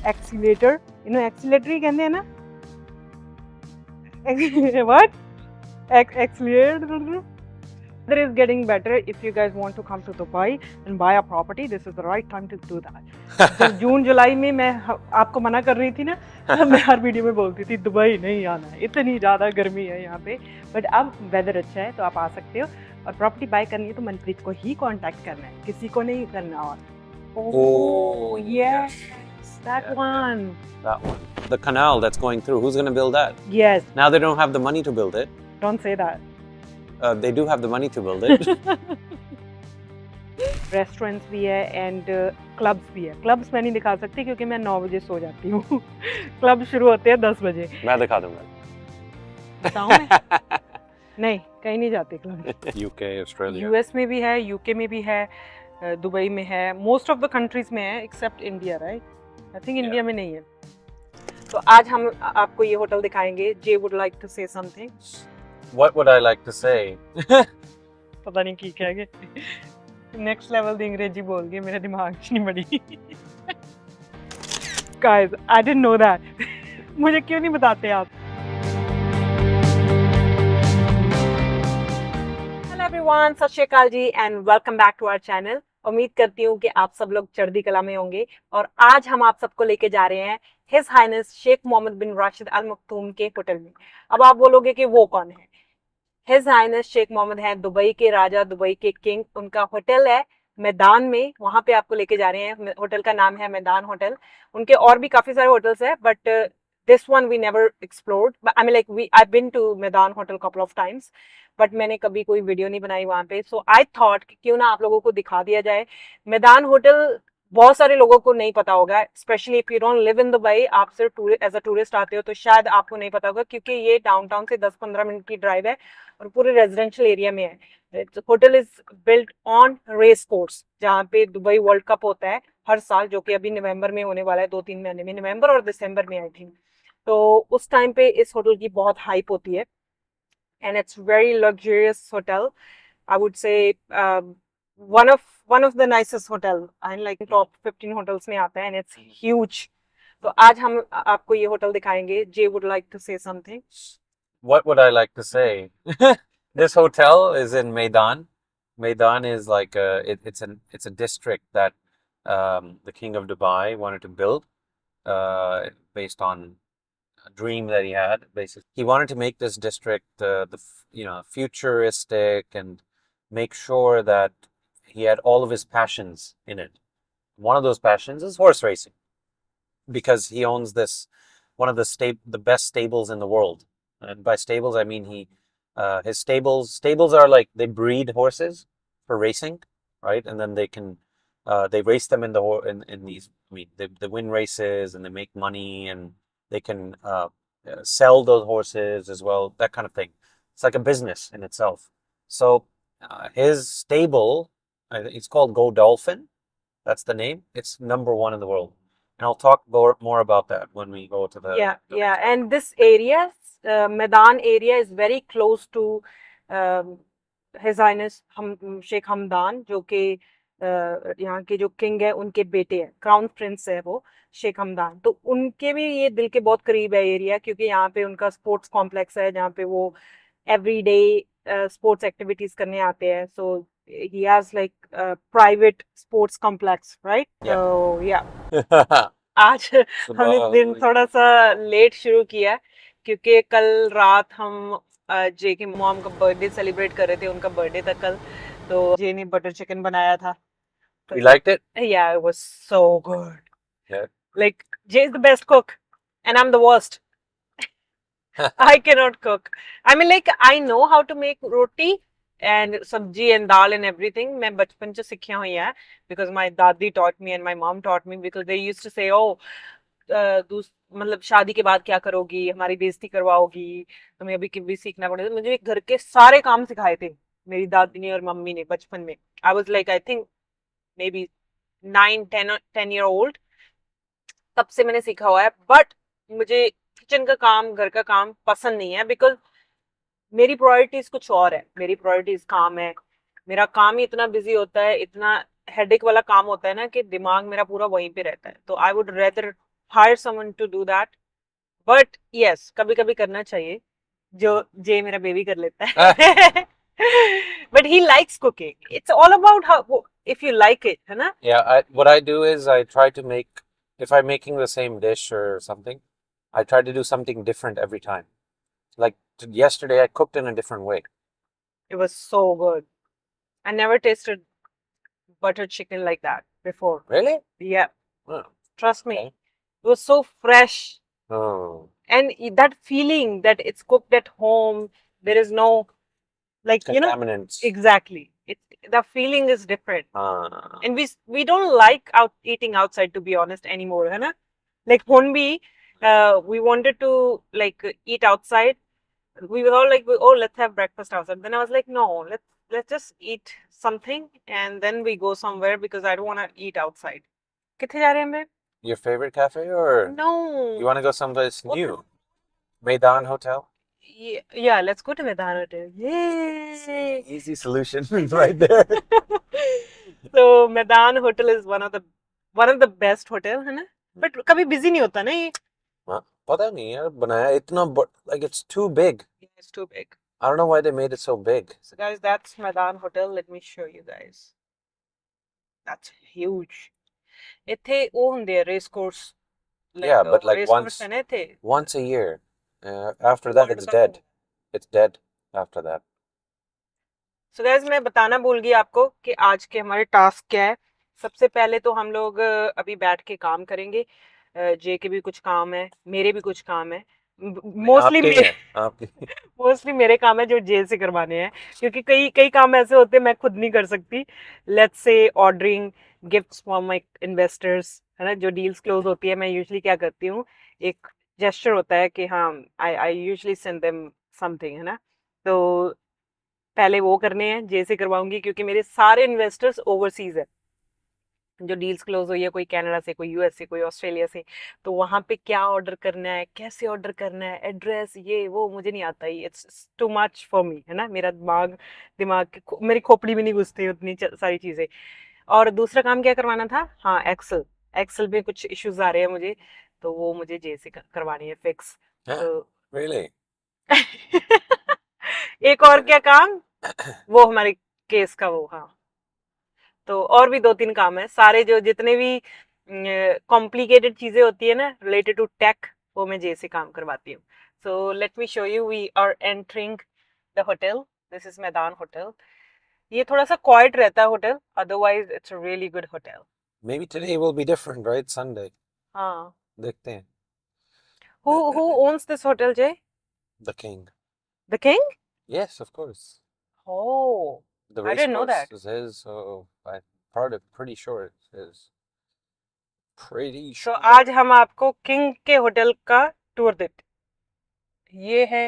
Accelerator, accelerator ही कहते हैं ना? What? Accelerator? Weather is getting better. If you guys want to come to Dubai and buy a property, this is the right time to do that. जब जून जुलाई में मैं आपको मना कर रही थी ना, तब मैं हर वीडियो में बोलती थी दुबई नहीं आना है, इतनी ज़्यादा गर्मी है यहाँ पे। बट अब वेदर अच्छा है तो आप आ सकते हो, और प्रॉपर्टी बाय करनी है तो मनप्रीत को ही कांटेक्ट करना है, किसी को नहीं करना। और Oh, yes, that Yeah, one. that one. The canal that's going through. Who's going to build that? Yes, Now they don't have the money to build it. don't say that. They do have the money to build it. Restaurants भी है and clubs भी है। Clubs मैं नहीं दिखा सकती क्योंकि मैं 9 बजे सो जाती हूँ। क्लब शुरू होते हैं 10 बजे। मैं दिखा दूंगा। बताऊँ मैं? नहीं, कहीं नहीं जाती क्लब। UK, Australia. यूएस में भी है, यूके में भी है, दुबई में है, मोस्ट ऑफ द कंट्रीज में है except India, right? I think India में नहीं है। तो आज हम आपको ये होटल दिखाएंगे। J would like to say something. What would I like to say? पता नहीं की कहेंगे। नेक्स्ट लेवल दी अंग्रेजी बोल गई, मेरे दिमाग में नहीं बड़ी। Guys, I didn't know that. मुझे क्यों नहीं बताते आप? Hello everyone, Sat Sri Akal ji and welcome back to our channel. उम्मीद करती हूँ कि आप सब लोग चढ़दी कला में होंगे, और आज हम आप सबको लेके जा रहे हैं हिज हाइनेस शेख मोहम्मद बिन राशिद अल मखतूम के होटल में। अब आप बोलोगे कि वो कौन है? हिज हाइनेस शेख मोहम्मद है दुबई के राजा, दुबई के किंग। उनका होटल है मैदान में, वहां पे आपको लेके जा रहे हैं। होटल का नाम है मैदान होटल। उनके और भी काफी सारे होटल्स है, but this one we never explored. I mean like we I been to Maidan hotel couple of times, but मैंने कभी कोई वीडियो नहीं बनाई वहां पे। सो आई थॉट कि क्यों ना आप लोगों को दिखा दिया जाए। मैदान होटल बहुत सारे लोगों को नहीं पता होगा, specially if you don't live in Dubai. आप सिर्फ एज अ टूरिस्ट आते हो तो शायद आपको नहीं पता होगा, क्योंकि ये डाउनटाउन से 10-15 मिनट की ड्राइव है और पूरे रेजिडेंशियल एरिया में है। Hotel is built on race course, जहाँ पे दुबई वर्ल्ड कप होता है हर साल, जो कि अभी नवंबर में होने वाला है, 2-3 महीने में, नवंबर और दिसंबर में आई थिंक। तो उस टाइम पे इस होटल की बहुत हाइप होती है, and it's very luxurious hotel. I would say one of the nicest hotel, I like top 15 hotels में आता है, एंड इट्स ह्यूज। तो आज हम आपको ये होटल दिखाएंगे। J would like to say something. What would I like to say? This hotel is in Meydan. Meydan is like it's a district that the King of Dubai wanted to build based on a dream that he had. Basically, he wanted to make this district futuristic and make sure that he had all of his passions in it. One of those passions is horse racing, because he owns this one of the best stables in the world. And by stables, I mean his stables are like they breed horses for racing, right? And then they race them in these. I mean, they win races and they make money, and they can sell those horses as well. That kind of thing. It's like a business in itself. So his stable, it's called Godolphin. That's the name. It's #1 in the world. And I'll talk more about that when we go to the. Yeah. And this area, Medan area, is very close to His Highness Sheikh Hamdan, जो कि यहाँ के जो king है उनके बेटे हैं, crown Prince है वो शेख हमदान। तो उनके भी ये दिल के बहुत करीब है एरिया, क्योंकि यहाँ पे उनका स्पोर्ट्स कॉम्प्लेक्स है, जहाँ पे वो एवरीडे स्पोर्ट्स एक्टिविटीज करने आते हैं। सो he has like a private sports complex, right? Yeah. So yeah. आज हमने दिन थोड़ा सा लेट शुरू किया, क्योंकि कल रात हम जे की मॉम का बर्थडे सेलिब्रेट कर रहे थे, उनका बर्थडे था कल। तो जे ने बटर चिकन बनाया था। You liked it? Yeah, it was so good. Yeah. Like, Jay is the best cook and I'm the worst. I cannot cook. I mean, like, I know how to make roti and sabji and dal and everything. मैं बचपन से सीखी हुई है, because my दादी taught me and my mom taught me, because they used to say, oh, मतलब शादी के बाद क्या करोगी, हमारी बेइज्जती करवाओगी, तुम्हें अभी भी सीखना पड़ेगा। मुझे घर के सारे काम सिखाए थे मेरी दादी ने और मम्मी ने बचपन में। I was like, I think maybe 9-10 year old, तब से मैंने सीखा हुआ है। बट मुझे किचन का काम, घर का काम पसंद नहीं है, बिकॉज मेरी प्रायोरिटीज कुछ और है। मेरी प्रायोरिटीज काम है। मेरा काम ही इतना बिजी होता है, इतना हेडेक वाला काम होता है ना, कि दिमाग मेरा पूरा वहीं पे रहता है। तो I would rather hire someone to do that. But yes, कभी कभी करना चाहिए, जो जे मेरा बेबी कर लेता है. But he likes cooking. It's all about how, if you like it, है ना? Yeah, what I do is I try to make, if I'm making the same dish or something, I try to do something different every time. Like yesterday, I cooked in a different way. It was so good. I never tasted butter chicken like that before. Really? Yeah, Oh, trust me. okay. It was so fresh. Oh, And that feeling that it's cooked at home, there is no, like, contaminants. exactly. The feeling is different. Ah, And we don't like eating outside, to be honest, anymore, है ना? Like Honbi, we wanted to like eat outside. We were all like, oh, let's have breakfast outside. Then I was like, no, let's just eat something and then we go somewhere because I don't want to eat outside. किथे जा रहे हैं हम? your favorite cafe, or No. you want to go someplace What new? Maidan Hotel. Yeah, let's go to Vedhan Hotel. Yay! Easy solution right there. So Medan Hotel is one of the best hotel, है ना? But कभी busy नहीं होता ना ये. पता नहीं यार बनाया इतना like it's too big. Yeah, it's too big. I don't know why they made it so big. So guys, that's Medan Hotel. Let me show you guys. That's huge. ਇੱਥੇ ਉਹ ਹੁੰਦੇ ਆ race course. Yeah, but like race course है ना ਇੱਥੇ. once a year. After that, it's dead. It's dead after that. So guys, मैं बताना भूल गई आपको कि आज के हमारे टास्क क्या है. सबसे पहले तो हम लोग अभी बैठ के काम करेंगे. जे के भी कुछ काम है, मेरे भी कुछ काम है. मोस्टली मेरे काम है जो जे से करवाने हैं, क्योंकि कई काम ऐसे होते हैं मैं खुद नहीं कर सकती. Let's say ordering gifts for my investors, है ना? जो डील्स क्लोज होती है, मैं यूजुअली क्या करती हूँ, एक जेस्चर होता है कि हाँ, I usually send them something, है ना? तो पहले वो करने हैं, जे से करवाऊंगी, क्योंकि मेरे सारे इन्वेस्टर्स ओवरसीज है. जो डील्स क्लोज हुई है, कोई कनाडा से, कोई यूएस से, कोई ऑस्ट्रेलिया से, तो वहां पे क्या ऑर्डर करना है, कैसे ऑर्डर करना है, एड्रेस, ये वो मुझे नहीं आता ही. It's too much for me, है ना? मेरा मेरी खोपड़ी में नहीं घुसती उतनी सारी चीजें. और दूसरा काम क्या करवाना था? हाँ, एक्सेल में कुछ इश्यूज आ रहे हैं मुझे, तो वो मुझे जे से करवानी है फिक्स. तो Really? एक और क्या काम, वो हमारे केस का वो. हाँ, तो और भी 2-3 काम है. सारे जो जितने भी कॉम्प्लिकेटेड चीजें होती है ना रिलेटेड टू टेक, वो मैं जे से काम करवाती हूँ. So let me show you. We are entering the hotel. This is Meydan hotel. ये थोड़ा सा क्वाइट रहता है hotel, otherwise it's a really good hotel. Maybe today will be different, right? Sunday. हाँ. देखते हैं. Who owns this hotel, Jay? The king. The king? Yes, of course. Oh, The I didn't know race that. course is his, so I'm pretty sure it's his. Pretty तो sure. आज हम आपको king के hotel का tour देते. ये है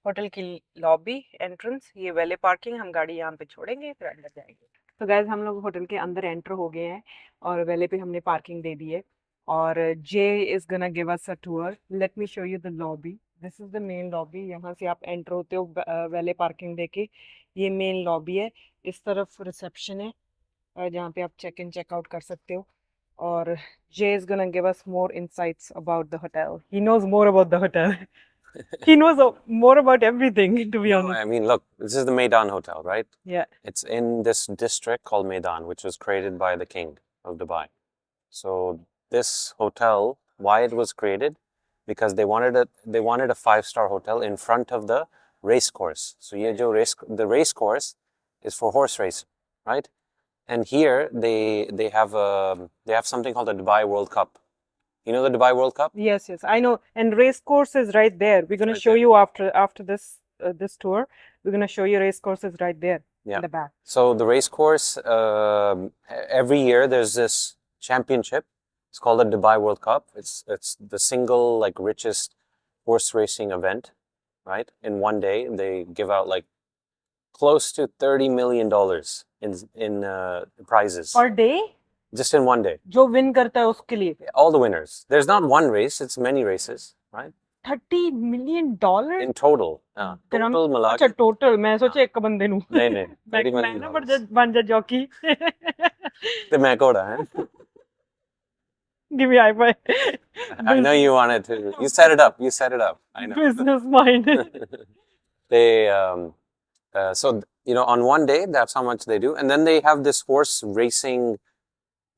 hotel की लॉबी एंट्रेंस. ये वैले पार्किंग, हम गाड़ी यहाँ पे छोड़ेंगे फिर अंदर जाएंगे. तो गाइस, हम लोग होटल के अंदर एंटर हो गए हैं और वैले पे हमने पार्किंग दे दी है. और J is gonna give us a tour. Let me show you the lobby. This is the main lobby. यहाँ से आप एंटर होते हो वैले पार्किंग देके. ये मेन लॉबी है. इस तरफ रिसेप्शन है जहाँ पे आप चेक इन चेक आउट कर सकते हो. और J is gonna give us more insights about the hotel. He knows more about the hotel. He knows more about everything, to be No, honest. I mean, look, this is the Maidan Hotel, right? Yeah. It's in this district called Maidan, which was created by the king of Dubai. So this hotel, why it was created? Because they wanted a 5-star hotel in front of the race course. So the race course is for horse racing, right? And here they have something called the Dubai World Cup. You know the Dubai World Cup? Yes, I know. And race course is right there. We're going to show you after this tour. We're going to show you race courses right there in the back. So the race course, every year there's this championship. It's called the Dubai World Cup. It's the single like richest horse racing event, right? In one day they give out like close to $30 million in prizes. Per day? Just in one day. जो win करता है उसके लिए. All the winners. There's not one race, it's many races, right? $30 million? In total. Total मिला अच्छा, total. मैं सोचा एक बंदे नू. नहीं मैं ना बन जा जॉकी. तो मैं घोड़ा है. Give me high five. I know you wanted to. You set it up. You set it up. I know. Business minded. They so you know, on one day, that's how much they do, and then they have this horse racing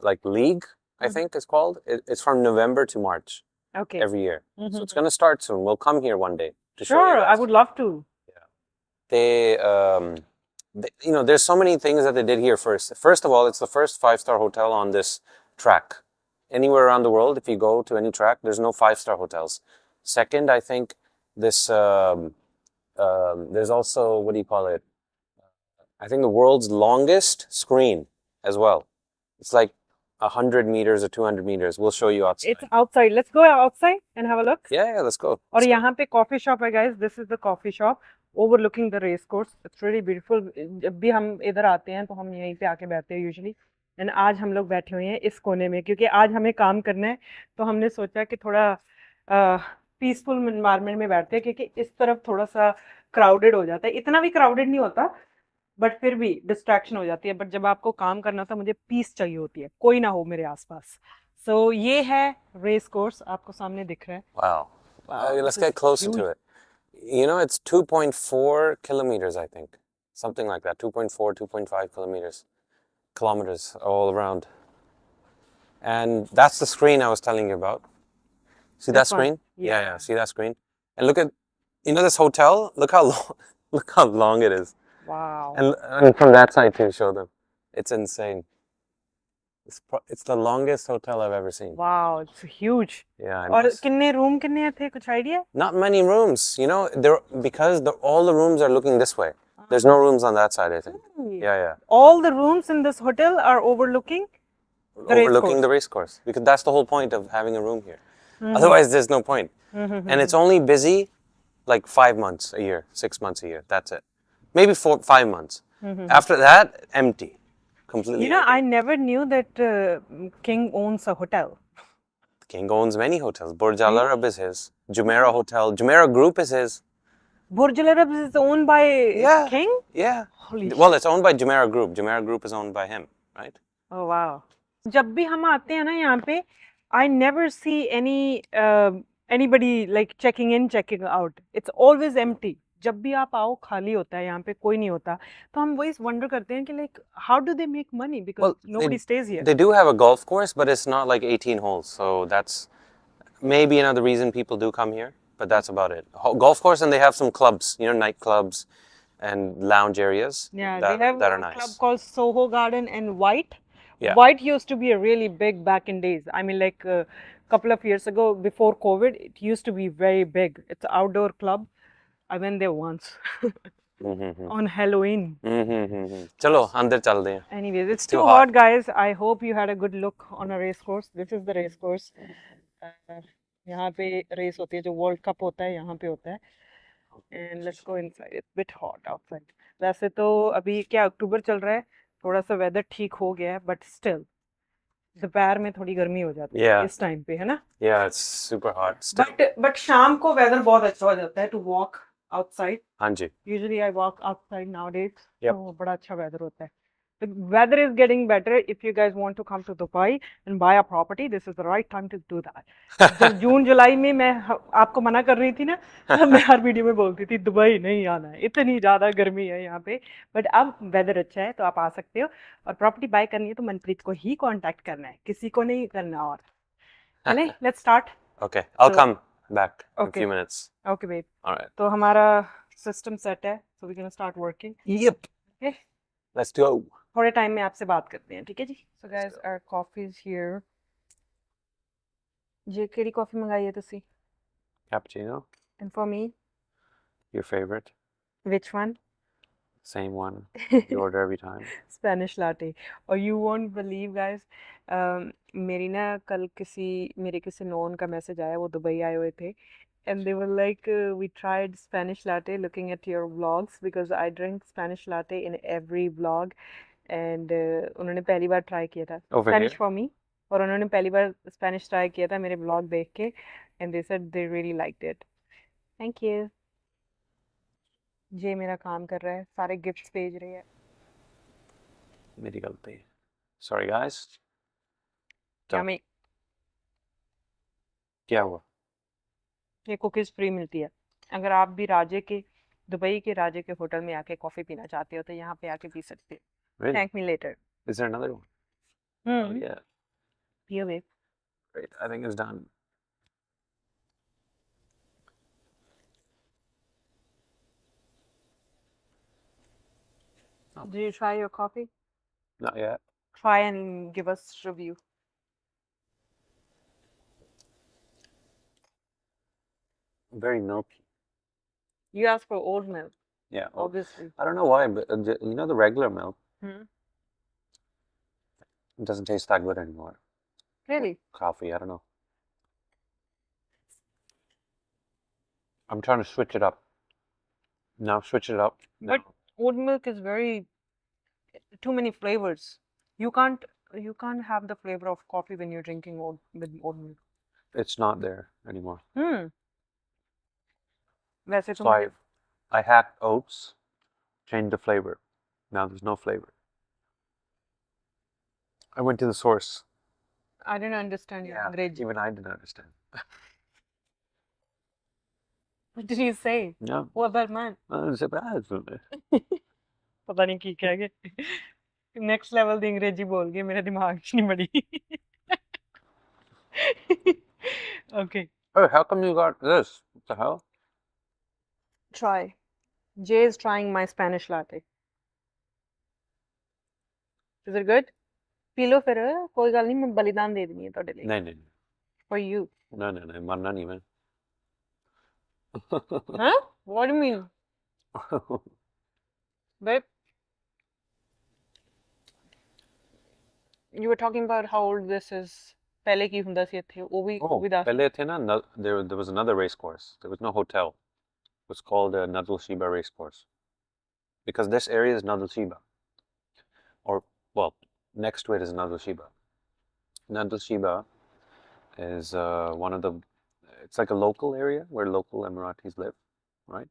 like league. I Mhm. think it's called. It's from November to March Okay. every year. So Mhm. it's gonna start soon. We'll come here one day to show you Sure, I guys. would love to. They you know, there's so many things that they did here first. First of all, it's the first 5-star hotel on this track. Anywhere around the world, if you go to any track, there's no 5-star hotels. Second, I think this there's also, what do you call it? I think the world's longest screen as well. It's like 100 meters or 200 meters. We'll show you outside. It's outside. Let's go outside and have a look. Yeah, let's go. और Let's go. यहाँ पे coffee shop है guys. This is the coffee shop overlooking the race course. It's really beautiful. जब भी हम इधर आते हैं तो हम यहीं पे आके बैठते हैं यूजुअली. एंड आज हम लोग बैठे हुए हैं इस कोने में क्योंकि आज हमें काम करना है. तो हमने सोचा कि थोड़ा पीसफुल एनवायरनमेंट में बैठते हैं क्योंकि इस तरफ थोड़ा सा क्राउडेड हो जाता है. इतना भी क्राउडेड नहीं होता बट फिर भी डिस्ट्रैक्शन हो जाती है. बट जब आपको काम करना था मुझे पीस चाहिए होती है, कोई ना हो मेरे आसपास. सो ये है रेस कोर्स, आपको सामने दिख रहा है. Wow. Wow, Let's this get is closer huge. to it. You know, it's 2.4 kilometers, I think. Something like that. 2.4, 2.5 kilometers all around. And that's the screen I was telling you about. See that This one? screen? Yeah. Yeah, see that screen? And look at, you know, this hotel? Look how long, look how long it is. Wow. And from that side too, show them. It's insane. It's the longest hotel I've ever seen. Wow, it's huge. Yeah, I और know. कितने room कितने थे, कुछ idea? Not many rooms, you know, because all the rooms are looking this way. There's no rooms on that side, I think. Yeah. All the rooms in this hotel are overlooking the race Overlooking course. the race course, because that's the whole point of having a room here. Otherwise, there's no point. And it's only busy like 5 months a year, 6 months a year. That's it. Maybe 5 months. After that, empty. Completely You know, empty. I never knew that King owns a hotel. King owns many hotels. Burj Al Arab is his. Jumeirah Hotel. Jumeirah Group is his. Burj Al Arab is owned by Yeah. King? Yeah. Holy Well, it's owned by Jumeirah Group. Jumeirah Group is owned by him, right? Oh wow. जब भी हम आते हैं ना यहाँ पे, I never see anybody like checking in, checking out. It's always empty. जब भी आप आओ खाली होता है, यहाँ पे कोई नहीं होता. तो हम वही wonder करते हैं कि like how do they make money because Well, nobody stays here. They do have a golf course, but it's not like 18 holes. So that's maybe another reason people do come here, but that's about it. Golf course, and they have some clubs, you know, nightclubs and lounge areas Yeah, that, they have that are a nice. club called Soho Garden and White. Yeah. White used to be a really big back in days. I mean, like a couple of years ago, before COVID, it used to be very big. It's an outdoor club. I went there once on Halloween. चलो अंदर चलते हैं. Anyways, it's too too hot. hot, guys. I hope you had a good look on a race course. This is the race course. यहाँ पे race होती है, जो world cup होता है यहाँ पे होता है. And let's go inside. It's a bit hot outside. वैसे तो अभी क्या अक्टूबर चल रहा है, थोड़ा सा वेदर ठीक हो गया है, बट स्टिल दोपहर में थोड़ी गर्मी हो जाती है Yeah. इस टाइम पे, है ना? Yeah, it's super hot. Still. But शाम को वेदर बहुत अच्छा हो जाता है टू वॉक आउटसाइड. हाँ जी. Usually I walk outside nowadays. Yep. तो बड़ा अच्छा वेदर होता है. The weather is getting better. If you guys want to come to Dubai and buy a property, this is the right time to do that. जब जून जुलाई में मैं आपको मना कर रही थी ना, तब मैं हर वीडियो में बोलती थी दुबई नहीं आना है, इतनी ज़्यादा गर्मी है यहाँ पे. बट अब वेदर अच्छा है तो आप आ सकते हो. और प्रॉपर्टी बाय करनी है तो मनप्रीत को ही कांटेक्ट करना है, किसी को नहीं करना. और चलें, let's start. Okay, I'll So- come back in a Okay. few minutes. Okay babe. All right. तो हमारा सिस्टम सेट है, so we're gonna start working. Yep. Okay. Let's go. थोड़े टाइम में आपसे बात करते हैं, ठीक है जी? So guys, our coffee is here. जी केड़ी कॉफी मंगाई है तुसी? Cappuccino, And for me, your favorite. which one? Same one. You order every time. Spanish latte. और you won't believe guys, मेरी ना कल मेरे किसी नोन का मैसेज आया, वो दुबई आए हुए थे. And they were like, we tried Spanish latte looking at your vlogs because I drink Spanish latte in every vlog. And उन्होंने पहली बार ट्राई किया था Over Spanish here? for me. और उन्होंने पहली बार स्पेनिश ट्राई किया था मेरे ब्लॉग देख के. And they said they really liked it. Thank you. ये मेरा काम कर रहा है, सारे गिफ्ट्स भेज रही है. मेरी गलती. Sorry guys. So- Yummy. क्या हुआ? ये कुकीज फ्री मिलती है। अगर आप भी दुबई के राजे के होटल में आके कॉफी पीना चाहते हो तो यहाँ पे आके पी सकते हो। Really? Thank me later. Is there another one? Oh hmm. yeah. पियो बे। Great. I think it's done. Did you try your coffee? Not yet. Try and give us review. Very milky. You asked for oat milk, Yeah. obviously. I don't know why, but you know the regular milk, Hmm. it doesn't taste that good anymore. Really? Coffee, I don't know. I'm trying to switch it up. Now switch it up. But oat milk is very too many flavors. You can't have the flavor of coffee when you're drinking with oat milk. It's not there anymore. Hmm. वैसे So तो I hacked oats, changed the flavor. Now there's no flavor. I went to the source. I didn't understand your अंग्रेजी. Even I didn't understand. What did you say? No. What about man? It's bad. पता नहीं की क्या कि next level दी अंग्रेजी बोल गई मेरे दिमाग च नहीं बड़ी. Okay. Oh, how come you got this? What the hell? Try. Jay is trying my Spanish latte. Is it good? पी लो फिर कोई गल नहीं मैं बलिदान दे देनी है ਤੁਹਾਡੇ ਲਈ. नहीं. For you. No, मरना नहीं मैं. Huh? What do you mean? Babe, you were talking about how old this is. पहले की ਹੁੰਦਾ ਸੀ ਇੱਥੇ ਉਹ ਵੀ ਦੱਸ. पहले थे ना, there was another race course. There was no hotel. It was called Nadal Shiba race course. Because this area is Nadal Shiba. Or, well, next to it is Nadal Shiba. Nadal Shiba is one of the, it's like a local area where local Emiratis live, right?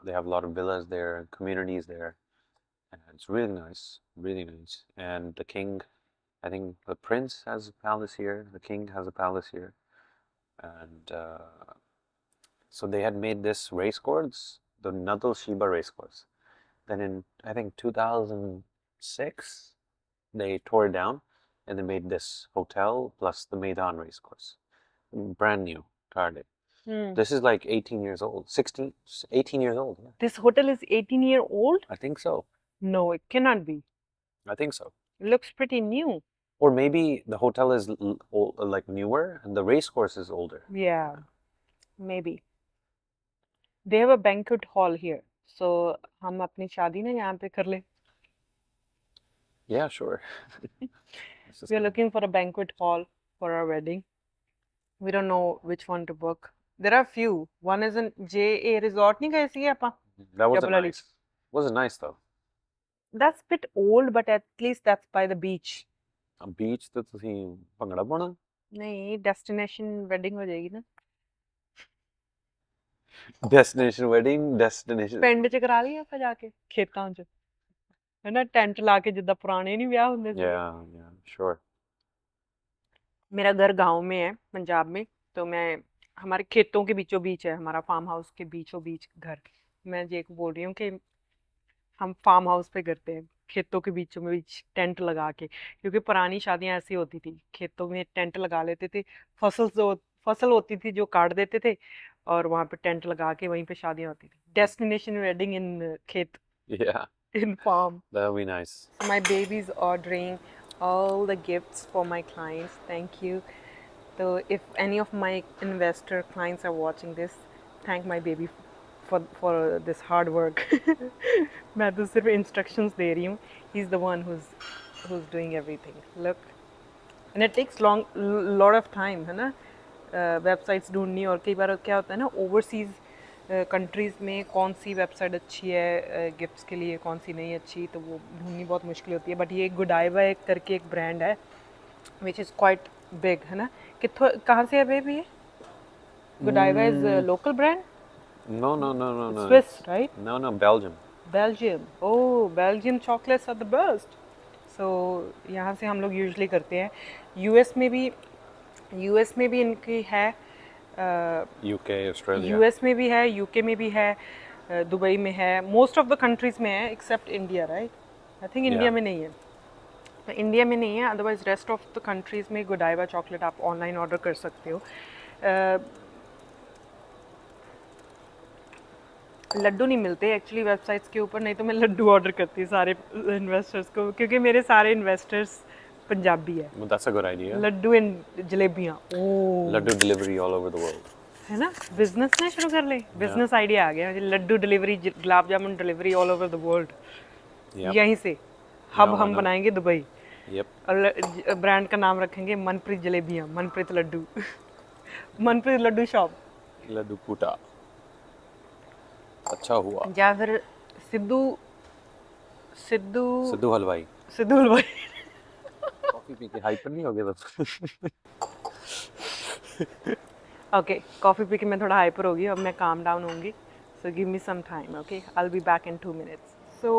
They have a lot of villas there, communities there. And it's really nice, really nice. And the king, I think the prince has a palace here, the king has a palace here. And so they had made this race course, the Nadal Shiba race course. Then in, I think 2006, they tore it down and they made this hotel plus the Maidan race course. Brand new, Cardiff. This is like 18 years old, 16, 18 years old. Yeah. This hotel is 18-year-old? I think so. No, it cannot be. I think so. It looks pretty new. Or maybe the hotel is like newer and the race course is older. Yeah, maybe. They have a banquet hall here. So हम अपनी शादी ना यहाँ पे कर ले. Yeah, sure. We are looking for a banquet hall for our wedding. We don't know which one to book. There are few. One is in JA Resort. नहीं गए सी ਆਪਾਂ. That wasn't Jebel Ali. nice. Wasn't nice though. That's a bit old, but at least that's by the beach. A beach ਤੇ ਤੁਸੀਂ ਭੰਗੜਾ ਪਾਉਣਾ? नहीं, destination wedding हो जाएगी ना. Destination wedding, destination. ਪਿੰਡ ਚ ਕਰਾ ਲਈ ਆਪਾਂ ਜਾ ਕੇ ਖੇਤਾਂ ਚ. है ना टेंट ला के जिद्दां पुराने नहीं ब्याह ਹੁੰਦੇ ਸੀ. Yeah, sure. मेरा घर गांव में है पंजाब में. तो मैं हमारे खेतों के बीचों बीच है हमारा फार्म हाउस के बीचों बीच घर. मैं जे को बोल रही हूँ कि हम फार्म हाउस पे करते हैं खेतों के बीचों में बीच टेंट लगा के. क्योंकि पुरानी शादियां ऐसी होती थी खेतों में टेंट लगा लेते थे. फसल होती थी जो काट देते थे और वहां पे टेंट लगा के वहीं पे शादियां होती थी. डेस्टिनेशन वेडिंग इन खेत. Yeah. In farm. That would be nice. My baby's ordering all the gifts for my clients. Thank you. So if any of my investor clients are watching this, thank my baby for this hard work. मैं तो सिर्फ instructions दे रही हूँ. He's the one who's doing everything. Look, and it takes lot of time, है ना? Websites ढूंढनी और कई बार क्या होता है ना overseas कंट्रीज़ में कौन सी वेबसाइट अच्छी है गिफ्ट्स के लिए कौन सी नहीं अच्छी तो वो ढूंढनी बहुत मुश्किल होती है. बट ये गुडाइवा करके एक ब्रांड है विच इज़ क्वाइट बिग है ना. कितों कहाँ से है बेबी ये? Godiva is local brand? No. Swiss, right? No, Belgium. Belgium. Oh, Belgian chocolates are the best. So यहाँ से हम लोग यूजुअली करते हैं. यूएस में भी यूएस में भी इनकी है, UK, Australia. यूएस में भी है, यूके में भी है, दुबई में है, मोस्ट ऑफ द कंट्रीज में है except India, right? I think India Yeah. में नहीं है, तो इंडिया में नहीं है, otherwise rest of the countries में गोडाइबा चॉकलेट आप ऑनलाइन ऑर्डर कर सकते हो। लड्डू नहीं मिलते एक्चुअली वेबसाइट्स के ऊपर, नहीं तो मैं लड्डू ऑर्डर करती हूँ सारे इन्वेस्टर्स को, क्योंकि मेरे सारे इन्वेस्टर्स पंजाबी है। Well, that's a good idea. Laddu and जलेबियाँ, oh Laddu delivery all over the world. है ना, बिजनेस ना शुरू कर ले, बिजनेस आइडिया आ गया, laddu delivery, gulab jamun delivery all over the world. Yep. यहीं से हब No, हम no. बनाएंगे दुबई, Yep. और ब्रांड का नाम रखेंगे मनप्रीत जलेबियाँ, Manpreet laddu Manpreet laddu shop, Laddu puta. अच्छा हुआ। या फिर सिद्धू सिद्धू सिद्धू हलवाई। सिद्धू हलवाई। कॉफी पी के हाइपर नहीं हो गया बस। ओके, कॉफ़ी पी के मैं थोड़ा हाइपर होगी, अब मैं काम डाउन होंगी, so give me some time, okay, I will be back in 2 minutes. So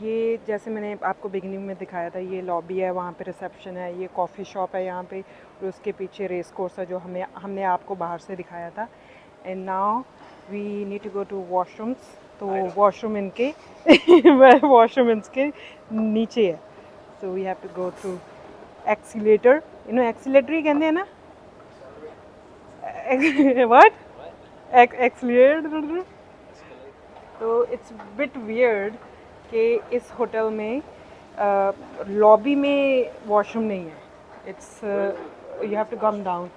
ये जैसे मैंने आपको बिगिनिंग में दिखाया था, ये लॉबी है, वहाँ पे रिसेप्शन है, ये कॉफ़ी शॉप है यहाँ पे, और उसके पीछे रेस कोर्स है जो हमने आपको बाहर से दिखाया था। And now we need to go to washrooms, तो वॉशरूम इनके वॉशरूम इनके नीचे है, so we have to go through accelerator, accelerator ही कहते हैं ना, what? Accelerator. तो इट्स बिट वियर्ड कि इस होटल में लॉबी में वॉशरूम नहीं है, it's you have to come down,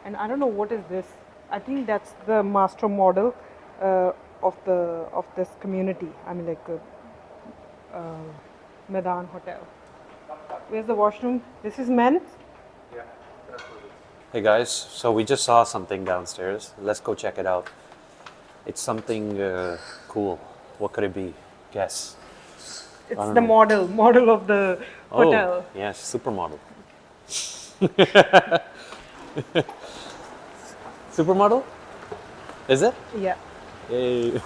and I don't know what is this, I think that's the master model of this community, I mean like Medan Hotel. Where's the washroom? This is men's. Hey guys, so we just saw something downstairs. Let's go check it out. It's something cool. What could it be? Guess. It's the model of the hotel. Oh, yes, supermodel. Supermodel? Is it? Yeah. Hey.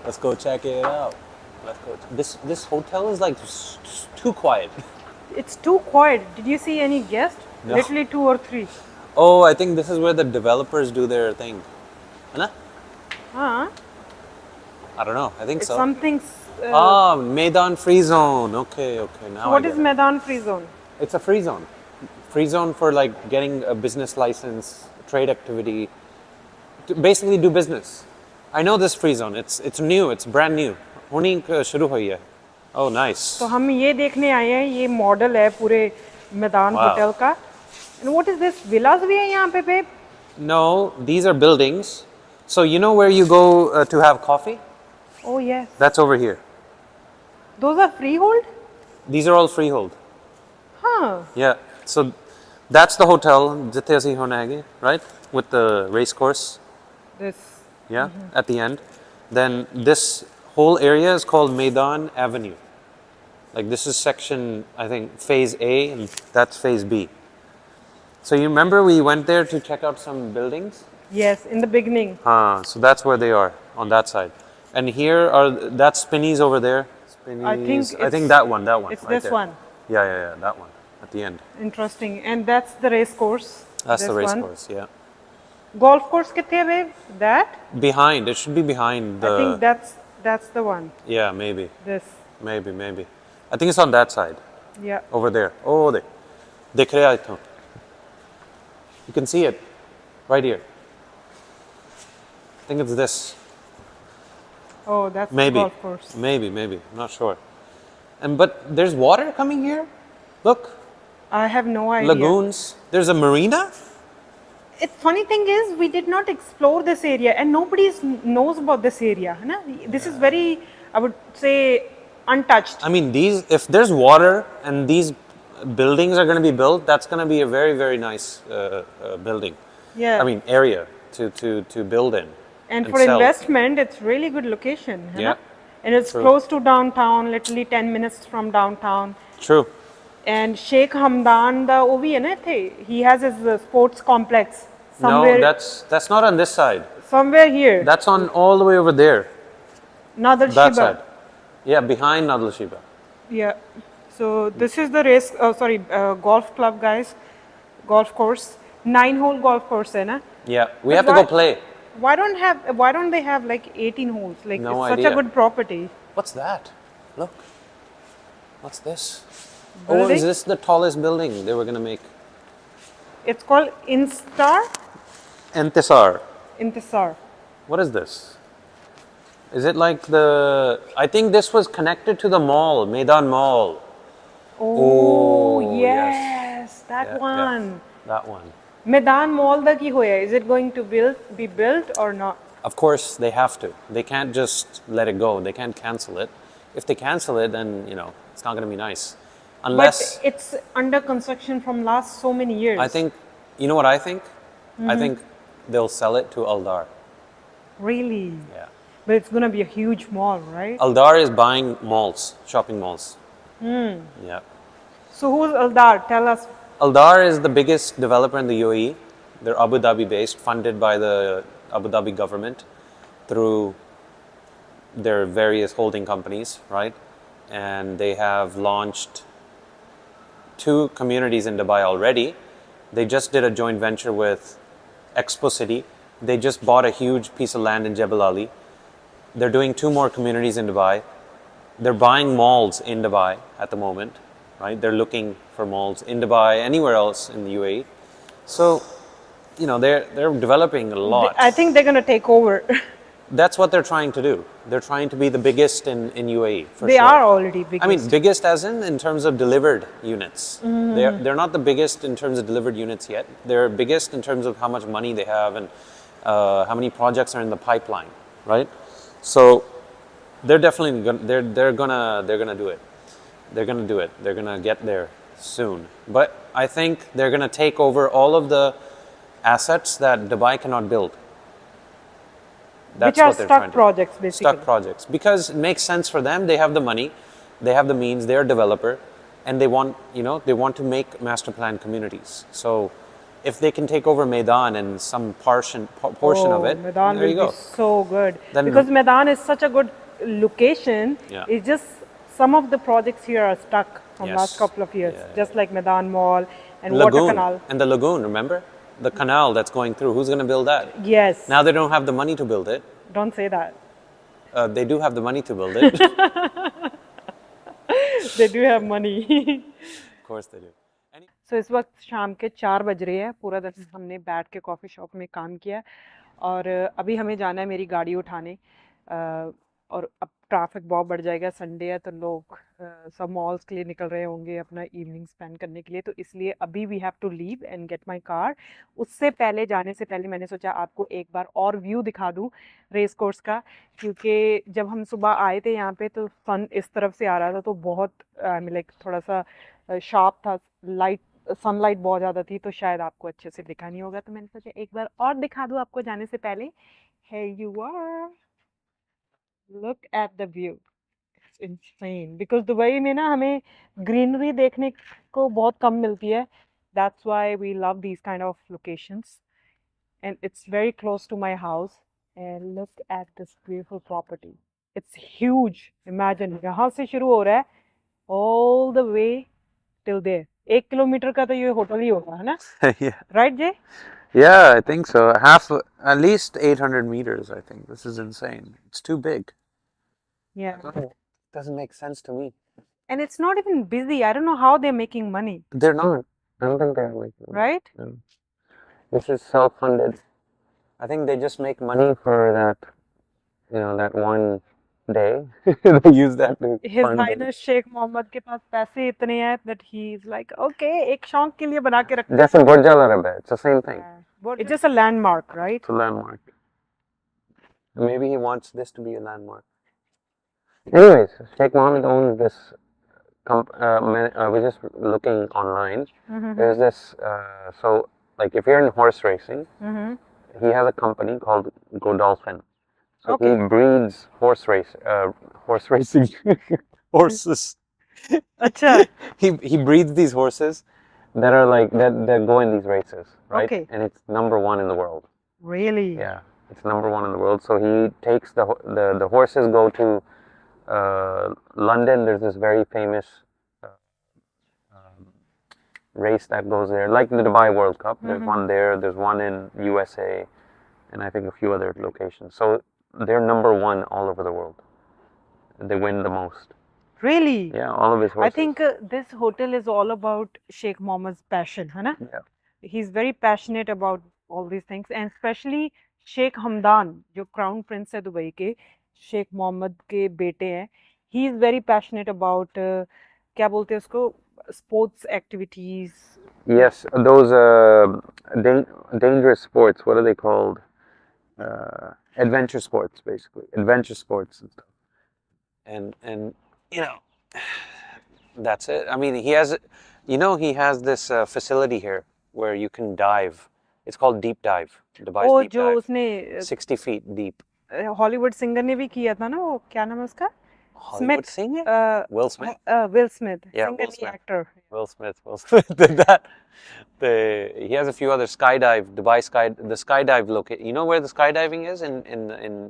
Let's go check it out. Let's go. This hotel is like too quiet. It's too quiet. Did you see any guests? No. Literally 2 or 3. Oh, I think this is where the developers do their thing. Anna? Huh? I don't know. I think It's so. something. Ah, Maidan Free Zone. Okay, okay. Now What I is get it. Medan Free Zone? It's a free zone. Free zone for like getting a business license, trade activity, to basically do business. I know this free zone. It's new. It's brand new. होनी शुरू हुई है. Oh, nice. तो हम ये देखने आए हैं, ये मॉडल है पूरे मैदान Wow. होटल का। And what is this? Villas भी है यहाँ पे babe? No, these are buildings. So you know where you go to have coffee? Oh yes. That's over here. Those are freehold? These are all freehold. Huh. Yeah. So that's the hotel, जिथे ਅਸੀਂ ਹੁਣ ਹੈਗੇ, right? With the race course. This. Yeah. At the end. Then this whole area is called Maidan Avenue. Like this is section, I think, phase A, and that's phase B. So you remember we went there to check out some buildings? Yes, in the beginning. So that's where they are on that side. And here are that's Spinneys over there. Spinneys. I think that one. It's right this there. one. Yeah, that one at the end. Interesting. And that's the race course. That's This the race one. course. Yeah. Golf course कितने है babe? That? Behind. It should be behind the. I think that's the one. Yeah, maybe, This. maybe. I think it's on that side Yeah. over there. Oh, there. दिख रहा है इथों. You can see it right here. I think it's this. Oh, that's Maybe. the golf course. Maybe. I'm not sure. But there's water coming here. Look, I have no idea. lagoons. There's a marina. It's funny thing is we did not explore this area and nobody knows about this area. है ना? This is very, I would say, untouched. I mean, if there's water and these buildings are going to be built, that's going to be a very, very nice building. Yeah. I mean, area to build in. And for sell. investment, it's really good location. है ना? Yeah. And it's True. close to downtown, literally 10 minutes from downtown. True. And Sheikh Hamdan, वो भी है ना थे? He has his sports complex somewhere. No, that's not on this side. Somewhere here. That's on all the way over there. Nadal That Shiba. side. Yeah, behind Nadal Shiba. Yeah. So this is the race. Golf club, guys. Golf course. 9-hole golf course है ना? Yeah, we But have to go why- play. Why don't they have like 18 holes? Like No it's such a idea. good property. What's that? Look. What's this? Oh, Building? is this the tallest building they were gonna make? It's called Instar Entisar. Intisar. What is this? Is it like the? I think this was connected to the mall, Maidan Mall. Oh, Oh, yes, that Yeah, one. that one. Medan Mall da ki hoya? Is it going to be built or not? Of course, they have to. They can't just let it go. They can't cancel it. If they cancel it, then it's not gonna be nice. Unless But it's under construction from last so many years. I think, you know what I think? I think they'll sell it to Aldar. Really? Yeah. But it's gonna be a huge mall, right? Aldar is buying malls, shopping malls. Yeah. So who's Aldar? Tell us. Aldar is the biggest developer in the UAE. They're Abu Dhabi based, funded by the Abu Dhabi government through their various holding companies, right? And they have launched 2 communities in Dubai already. They just did a joint venture with Expo City. They just bought a huge piece of land in Jebel Ali. They're doing 2 more communities in Dubai. They're buying malls in Dubai at the moment, right? They're looking for malls in Dubai, anywhere else in the UAE. So, they're developing a lot. I think they're gonna take over. That's what they're trying to do. They're trying to be the biggest in UAE, for They sure. are already biggest. I mean, biggest as in terms of delivered units. They're not the biggest in terms of delivered units yet. They're biggest in terms of how much money they have and how many projects are in the pipeline, right? So they're definitely they're gonna do it. They're gonna do it. They're gonna get there soon. But I think they're gonna take over all of the assets that Dubai cannot build. Which are what they're stuck trying to do. projects, basically. Stuck projects, because it makes sense for them. They have the money, they have the means. They're a developer, and they want to make master plan communities. So, if they can take over Maidan and some portion of it, Medan there you will go. be so good. Then- Because Medan is such a good location. Yeah. It's just some of the projects here are stuck from Yes. last couple of years. Yeah, yeah, Just like Medan Mall and Water Lagoon Canal. and the lagoon. Remember the canal that's going through? Who's going to build that? Yes. Now they don't have the money to build it. Don't say that. They do have the money to build it. They do have money. Of course they do. सो इस वक्त शाम के 4 बज रहे हैं. पूरा दिन हमने बैठ के कॉफ़ी शॉप में काम किया और अभी हमें जाना है मेरी गाड़ी उठाने. और अब ट्रैफिक बहुत बढ़ जाएगा. संडे है तो लोग सब मॉल्स के लिए निकल रहे होंगे अपना इवनिंग स्पेंड करने के लिए. तो इसलिए अभी we have to leave and get my car. उससे पहले जाने से पहले मैंने सोचा आपको एक बार और व्यू दिखा दूँ रेस कोर्स का, क्योंकि जब हम सुबह आए थे यहाँ पे तो सन इस तरफ से आ रहा था तो बहुत लाइक थोड़ा सा शार्प था. सनलाइट बहुत ज़्यादा थी तो शायद आपको अच्छे से दिखा नहीं होगा. तो मैंने सोचा एक बार और दिखा दूँ आपको जाने से पहले. Here you are. Look at the view. It's insane. Because Dubai में ना हमें ग्रीनरी देखने को बहुत कम मिलती है. That's why we love these kind of locations. And it's very close to my house. And look at this beautiful property. It's huge. Imagine यहाँ से शुरू हो रहा है all the way till there. 1 kilometre का तो ये होटल ही होगा, है ना? Yeah. Right, Jay? Yeah, I think so. At least 800 meters, I think. This is insane. It's too big. Yeah. Doesn't make sense to me. And it's not even busy. I don't know how they're making money, They're not. I don't think they're making money. right? No. This is self-funded. I think they just make money for that, that one day. They use that to His fund it. Highness Sheikh Mohammed के पास पैसे इतने हैं that he's like, okay, एक शौक के लिए बना के रखते That's in Burj Al Arab. It's the same thing. हैं. It's just a landmark, right? It's a landmark. Maybe he wants this to be a landmark. Anyways, Sheikh Mohammed owns this. I was just looking online. There's this. So, like, if you're in horse racing, he has a company called Godolphin. So Okay. he breeds horse racing horses. अच्छा. He breeds these horses that are like that go in these races, right? Okay. And it's number 1 in the world. Really? Yeah, it's number 1 in the world. So he takes the horses go to London. There's this very famous race that goes there, like the Dubai World Cup. There's Mhm. one there. There's one in USA, and I think a few other locations. So they're number one all over the world. They win the most. Really? Yeah, all of his I horses. think this hotel is all about Sheikh Mohammed's passion, है ना? Yeah. He's very passionate about all these things, and especially Sheikh Hamdan, जो crown prince है Dubai के, शेख मोहम्मद के बेटे हैं. He is very passionate about क्या बोलते हैं उसको, sports activities. Yes, those dangerous sports. What are they called? Adventure sports, basically. Adventure sports and stuff. And you know, that's it. I mean, he has, he has this facility here where you can dive. It's called deep dive. Dubai's वो deep जो dive. उसने 60 feet deep. Hollywood singer ने भी किया था ना, वो क्या नाम है उसका? Hollywood singer? Will Smith? Will Smith. Yeah, Singer Will नहीं, Smith. actor. Will Smith did that. He has a few other skydive, the skydive location. You know where the skydiving is in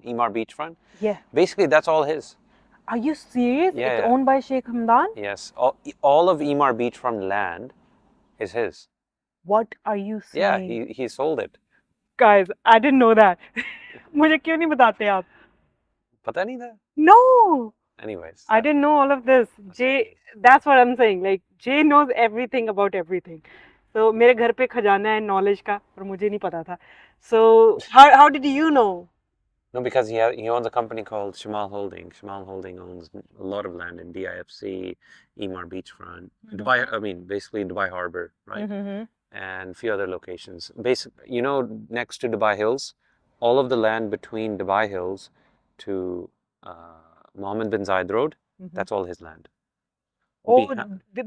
Emaar Beachfront? Yeah. Basically, that's all his. Are you serious? Yeah, It's yeah. owned by Sheikh Hamdan? Yes, all of Emaar Beachfront land is his. What are you Yeah, saying? he sold it. Guys, I didn't know that. मुझे क्यों नहीं बताते आप? पता नहीं था? No, Anyways. I didn't know all of this. Jay, that's what I'm saying. Like Jay knows everything about everything. So मेरे घर पे खजाना है knowledge का, पर मुझे नहीं पता था. So how did you know? No, because he owns a company called Shamal Holding. Shamal Holding owns a lot of land in DIFC, Emaar Beachfront, Dubai. I mean, basically Dubai Harbor, right? Mm-hmm. And a few other locations. Next to Dubai Hills, all of the land between Dubai Hills to Mohammed bin Zayed Road, that's all his land. Oh,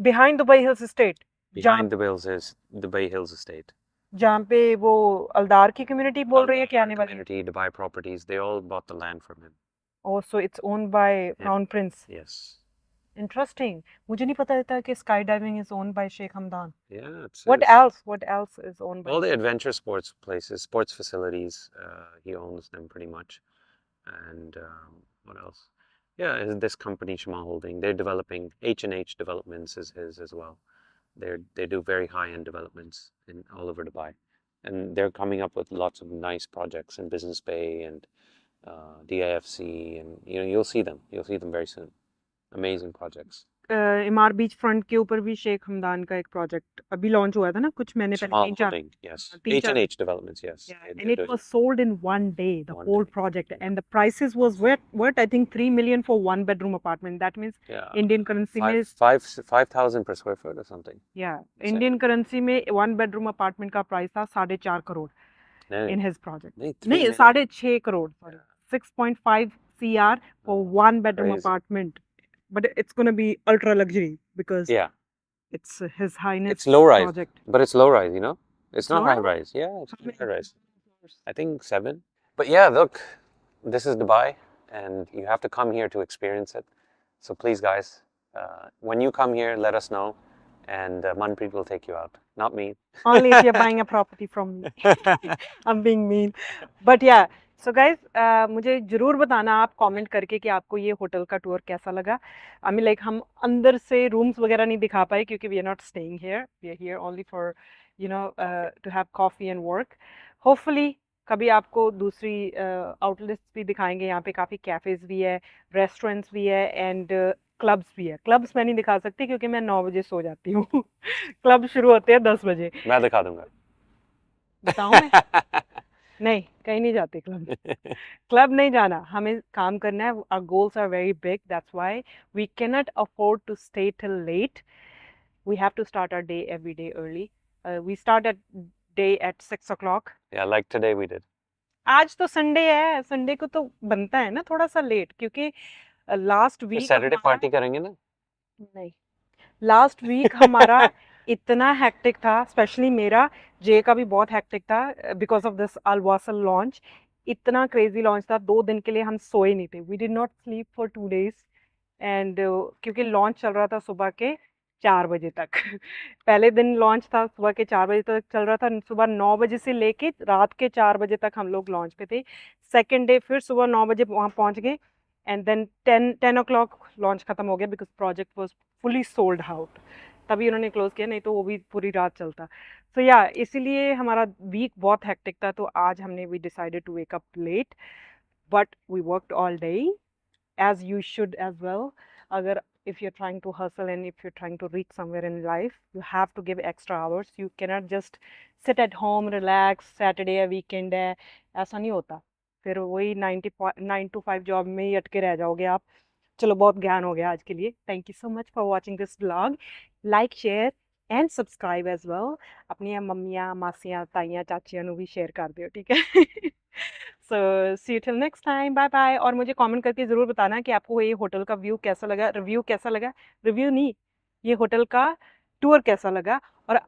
behind Dubai Hills Estate. Behind the Hills is Dubai Hills Estate. जहाँ पे वो Aldar की community बोल रही है क्या आने वाली? Community, Dubai Properties, they all bought the land from him. Oh, so it's owned by Crown Prince. Yes. Interesting. मुझे नहीं पता था कि skydiving is owned by Sheikh Hamdan. Yeah. What else? What else is owned by? All the adventure sports places, sports facilities, he owns them pretty much. And what else? Yeah, this company Shamal Holding, they're developing H&H Developments is his as well. They do very high-end developments in all over Dubai, and they're coming up with lots of nice projects in Business Bay and DIFC, and you'll see them very soon. Amazing projects. इमार beach front के ऊपर भी शेख हमदान का एक project अभी launch हुआ था ना कुछ महीने पहले, Shamal 3-4. Holding, yes. तीन चार- H&H Developments, yes. Yeah, and it was sold in one day, the One whole day. project, and the prices was what I think 3 million for one bedroom apartment. That means Yeah. Indian currency में 5,000 per square foot or something. yeah, Insane. Indian currency में one bedroom apartment का price था 4.5 crore No, in his project. नहीं, 3 नहीं, million. 6.5 crore, sorry, 6.5 CR for one bedroom Crazy. apartment. But it's gonna be ultra luxury because Yeah, it's His Highness it's low rise, project. but it's low rise. It's not Low high rise. Yeah, it's not high rise. I think 7. But yeah, look, this is Dubai, and you have to come here to experience it. So please, guys, when you come here, let us know, and Manpreet will take you out. Not me. Only if you're buying a property from me. I'm being mean. But yeah, so guys, मुझे जरूर बताना आप comment करके कि आपको ये hotel का tour कैसा लगा. I mean like हम अंदर से रूम्स वगैरह नहीं दिखा पाए क्योंकि we are not staying here. We are here only for to have coffee and work. Hopefully कभी आपको दूसरी आउटलेट्स भी दिखाएंगे. यहाँ पे काफ़ी कैफ़ेज़ भी है, रेस्टोरेंट्स भी है एंड क्लब्स भी है. क्लब्स मैं नहीं दिखा सकती क्योंकि मैं 9 बजे सो जाती हूँ. क्लब शुरू होते हैं 10 बजे. मैं दिखा दूंगा. बताऊँ मैं? नहीं, कहीं नहीं जाते क्लब. क्लब नहीं जाना, हमें काम करना है. Our goals are very big. That's why we cannot afford to stay till late. We have to start our day every day early. We start at day at 6 o'clock. Yeah, like today we did. आज तो Sunday है, Sunday को तो बनता है ना थोड़ा सा लेट क्योंकि लास्ट वीक सैटरडे पार्टी करेंगे ना? नहीं, लास्ट वीक हमारा इतना हेक्टिक था, स्पेशली मेरा. जे का भी बहुत हेक्टिक था because of this Al Wasl launch. इतना क्रेजी लॉन्च था, 2 दिन के लिए हम सोए नहीं थे. We did not sleep for 2 days and क्योंकि लॉन्च चल रहा था सुबह के 4 बजे तक. पहले दिन लॉन्च था सुबह के 4 बजे तक चल रहा था. सुबह 9 बजे से लेके रात के 4 बजे तक हम लोग लॉन्च पे थे. सेकेंड डे फिर सुबह 9 बजे वहाँ पहुँच गए एंड देन 10 o'clock लॉन्च ख़त्म हो गया because project was fully sold out. तभी उन्होंने क्लोज किया, नहीं तो वो भी पूरी रात चलता। सो या इसीलिए हमारा वीक बहुत हेक्टिक था, तो आज हमने we decided to wake up late, but we worked all day as you should as well. Agar if you're trying to hustle and if you're trying to reach somewhere in life, you have to give extra hours. You cannot just sit at home, relax, Saturday है, weekend है, ऐसा नहीं होता। फिर वही 9 to 5 job में ही अटके रह जाओगे आप। चलो बहुत ज्ञान हो गया आज के लिए। Thank you so much for watching this blog. Like share and subscribe as well. अपनी मम्मियाँ मासियाँ ताइयाँ चाचियाँ ਨੂੰ भी शेयर कर दियो, ठीक है। So see you till next time, bye bye. और मुझे कमेंट करके ज़रूर बताना कि आपको ये होटल का व्यू कैसा लगा, रिव्यू कैसा लगा, रिव्यू नहीं, ये होटल का टूर कैसा लगा। और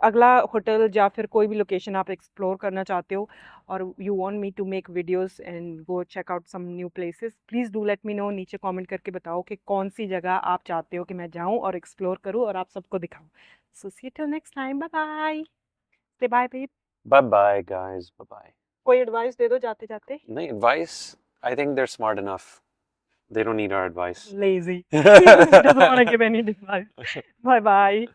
अगला होटल या फिर कोई भी लोकेशन आप एक्सप्लोर करना चाहते हो और you want me to make videos and go check out some new places, please do let me know. नीचे कमेंट करके बताओ कि कौन सी जगह आप चाहते हो कि मैं जाऊं और एक्सप्लोर करूं और आप सबको दिखाऊं। So see you till next time, bye bye. Say bye babe. Bye bye, guys. Bye bye. कोई एडवाइस दे दो जाते जाते। No advice. I think they're smart enough. They don't need our advice. Lazy. Doesn't want to give any advice. Bye bye.